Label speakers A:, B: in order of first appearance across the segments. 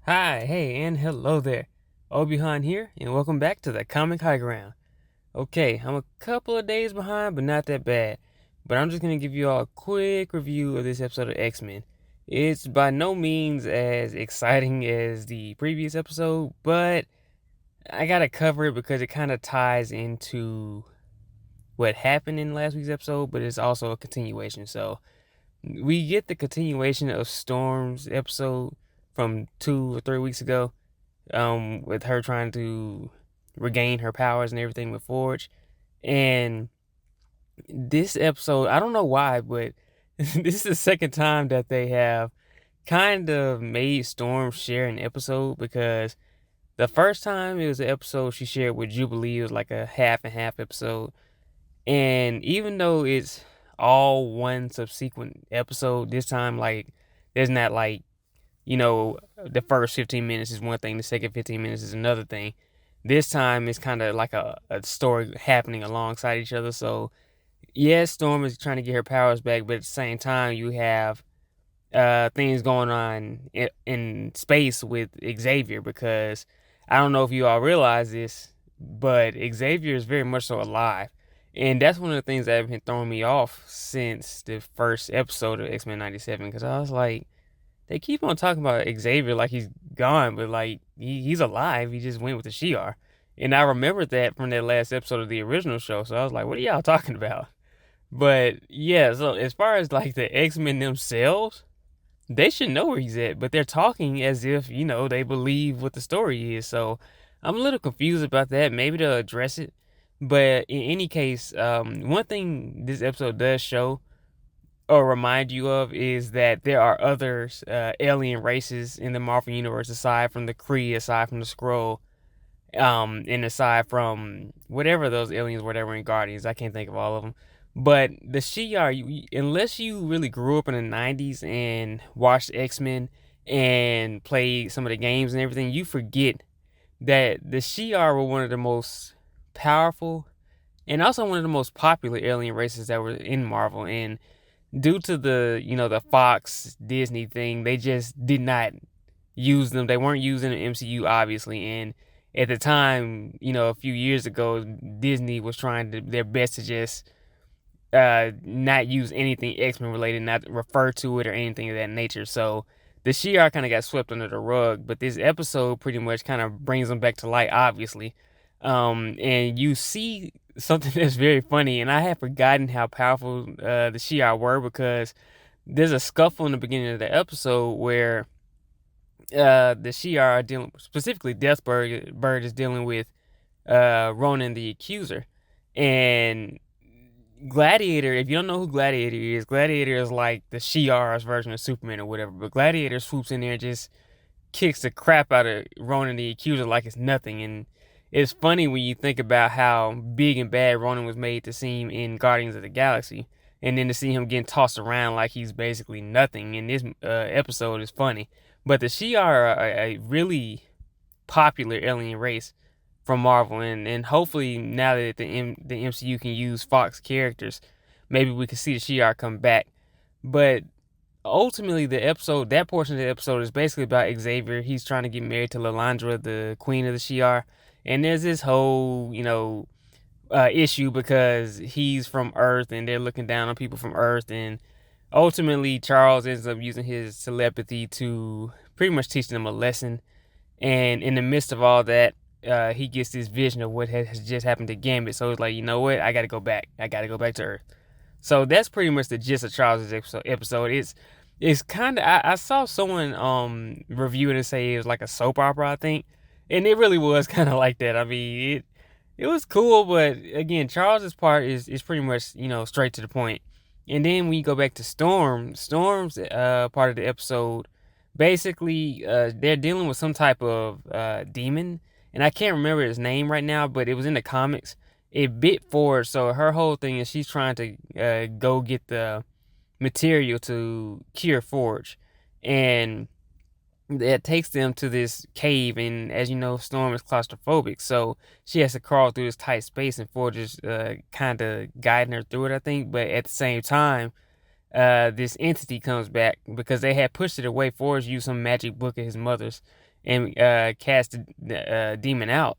A: Hi, hey, and hello there. Obi-Han here, and welcome back to the Comic High Ground. Okay, I'm a couple of days behind, but not that bad. But I'm just gonna give you all a quick review of this episode of X-Men. It's by no means as exciting as the previous episode, but I gotta cover it because it kind of ties into what happened in last week's episode, but it's also a continuation. So we get the continuation of Storm's episode from 2 or 3 weeks ago, with her trying to regain her powers and everything with Forge. And this episode, I don't know why, but this is the second time that they have kind of made Storm share an episode, because the first time it was an episode she shared with Jubilee. It was like a half and half episode. And even though it's all one subsequent episode, this time, like, there's not like, the first 15 minutes is one thing, the second 15 minutes is another thing. This time it's kind of like a story happening alongside each other. So, yes, Storm is trying to get her powers back, but at the same time, you have things going on in space with Xavier, because I don't know if you all realize this, but Xavier is very much so alive. And that's one of the things that have been throwing me off since the first episode of X-Men 97, because I was like, they keep on talking about Xavier like he's gone, but like he's alive. He just went with the Shi'ar. And I remembered that from that last episode of the original show. So I was like, what are y'all talking about? But yeah, so as far as like the X-Men themselves, they should know where he's at, but they're talking as if, they believe what the story is. So I'm a little confused about that. Maybe they'll address it. But in any case, one thing this episode does show or remind you of is that there are other alien races in the Marvel universe aside from the Kree, aside from the Skrull, and aside from whatever those aliens were that were in Guardians. I can't think of all of them. But the Shi'ar, unless you really grew up in the 90s and watched X-Men and played some of the games and everything, you forget that the Shi'ar were one of the most powerful and also one of the most popular alien races that were in Marvel. And due to the Fox Disney thing, they just did not use them. They weren't using the MCU, obviously. And at the time, a few years ago, Disney was trying their best to just not use anything X-Men related, not refer to it or anything of that nature. So the Shi'ar kind of got swept under the rug, but this episode pretty much kind of brings them back to light, obviously. And you see something that's very funny, and I had forgotten how powerful the Shi'ar were, because there's a scuffle in the beginning of the episode where the Shi'ar are dealing, specifically Deathbird Bird is dealing with Ronan the Accuser. And Gladiator, if you don't know who Gladiator is like the Shi'ar's version of Superman or whatever. But Gladiator swoops in there and just kicks the crap out of Ronan the Accuser like it's nothing. And it's funny when you think about how big and bad Ronan was made to seem in Guardians of the Galaxy, and then to see him getting tossed around like he's basically nothing in this episode is funny. But the Shi'ar are a really popular alien race from Marvel, and hopefully now that the MCU can use Fox characters, maybe we can see the Shi'ar come back. But ultimately, that portion of the episode is basically about Xavier. He's trying to get married to Lilandra, the queen of the Shi'ar, and there's this whole issue because he's from Earth and they're looking down on people from Earth. And ultimately Charles ends up using his telepathy to pretty much teach them a lesson. And in the midst of all that, he gets this vision of what has just happened to Gambit. So it's like, you know what? I got to go back. I got to go back to Earth. So that's pretty much the gist of Charles' episode. It's kind of, I saw someone review it and say it was like a soap opera, I think, and it really was kind of like that. I mean, it was cool, but again, Charles's part is pretty much straight to the point. And then when you go back to Storm's part of the episode, basically they're dealing with some type of demon, and I can't remember his name right now, but it was in the comics. It bit Forge, so her whole thing is she's trying to go get the material to cure Forge, and that takes them to this cave. And as you know, Storm is claustrophobic, so she has to crawl through this tight space, and Forge is kind of guiding her through it, I think. But at the same time, this entity comes back because they had pushed it away. Forge used some magic book of his mother's, and cast the demon out,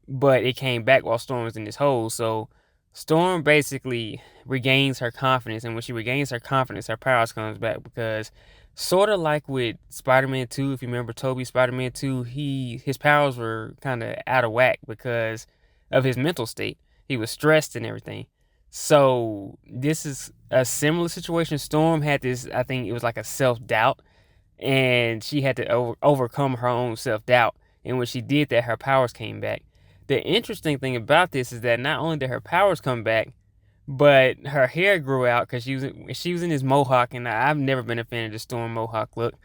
A: but it came back while Storm was in this hole. So Storm basically regains her confidence, and when she regains her confidence, her powers comes back because sort of like with Spider-Man 2, if you remember Tobey Spider-Man 2, his powers were kind of out of whack because of his mental state. He was stressed and everything. So this is a similar situation. Storm had this, I think it was like a self-doubt, and she had to overcome her own self-doubt. And when she did that, her powers came back. The interesting thing about this is that not only did her powers come back, but her hair grew out because she was in this mohawk, and I've never been a fan of the Storm mohawk look.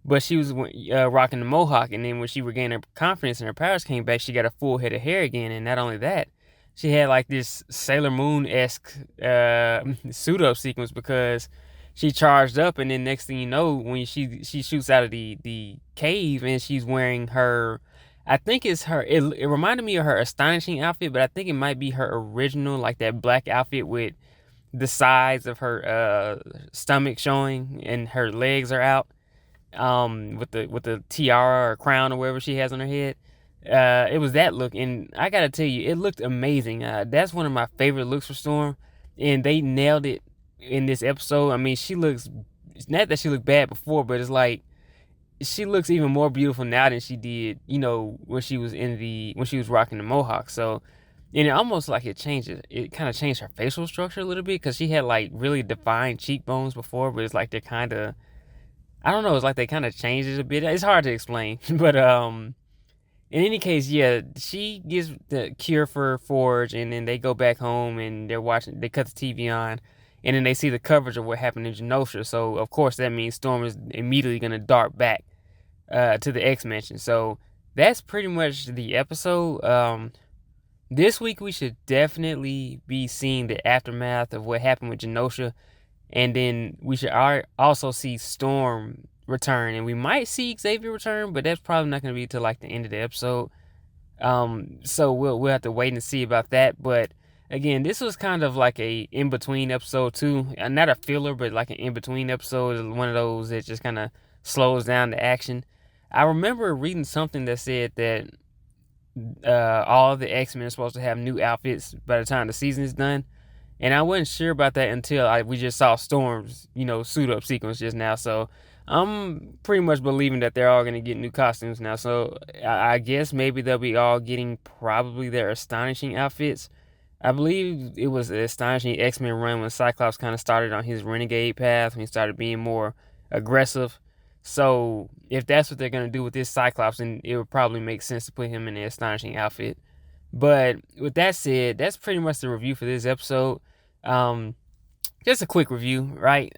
A: But she was rocking the mohawk, and then when she regained her confidence and her powers came back, she got a full head of hair again. And not only that, she had like this Sailor Moon esque suit up sequence because she charged up, and then next thing you know, when she shoots out of the cave, and she's wearing her, I think it's her. It reminded me of her astonishing outfit, but I think it might be her original, like that black outfit with the sides of her stomach showing and her legs are out. With the tiara or crown or whatever she has on her head. It was that look, and I gotta tell you, it looked amazing. That's one of my favorite looks for Storm, and they nailed it in this episode. I mean, she looks, it's not that she looked bad before, but it's like she looks even more beautiful now than she did, when she was when she was rocking the mohawk. So, and it almost like it kind of changed her facial structure a little bit because she had like really defined cheekbones before, but it's like they're kind of, I don't know, it's like they kind of changed it a bit. It's hard to explain, but in any case, yeah, she gives the cure for Forge, and then they go back home and they cut the TV on, and then they see the coverage of what happened in Genosha. So of course that means Storm is immediately gonna dart back to the X Mansion. So that's pretty much the episode. This week we should definitely be seeing the aftermath of what happened with Genosha, and then we should also see Storm return, and we might see Xavier return, but that's probably not going to be till like the end of the episode. So we'll have to wait and see about that. But again, this was kind of like a in between episode too, not a filler, but like an in between episode. One of those that just kind of slows down the action. I remember reading something that said that all of the X-Men are supposed to have new outfits by the time the season is done. And I wasn't sure about that until we just saw Storm's, suit up sequence just now. So I'm pretty much believing that they're all going to get new costumes now. So I guess maybe they'll be all getting probably their astonishing outfits. I believe it was an astonishing X-Men run when Cyclops kind of started on his renegade path, when he started being more aggressive. So if that's what they're going to do with this Cyclops, then it would probably make sense to put him in the astonishing outfit. But with that said, that's pretty much the review for this episode. Just a quick review, right?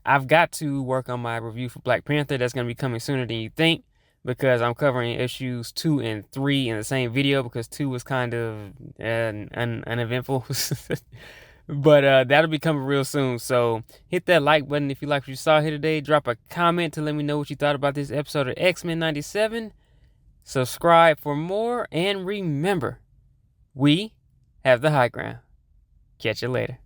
A: I've got to work on my review for Black Panther. That's going to be coming sooner than you think, because I'm covering issues 2 and 3 in the same video, because 2 was kind of uneventful. But that'll be coming real soon. So hit that like button if you like what you saw here today. Drop a comment to let me know what you thought about this episode of X-Men 97. Subscribe for more, and remember, we have the high ground. Catch you later.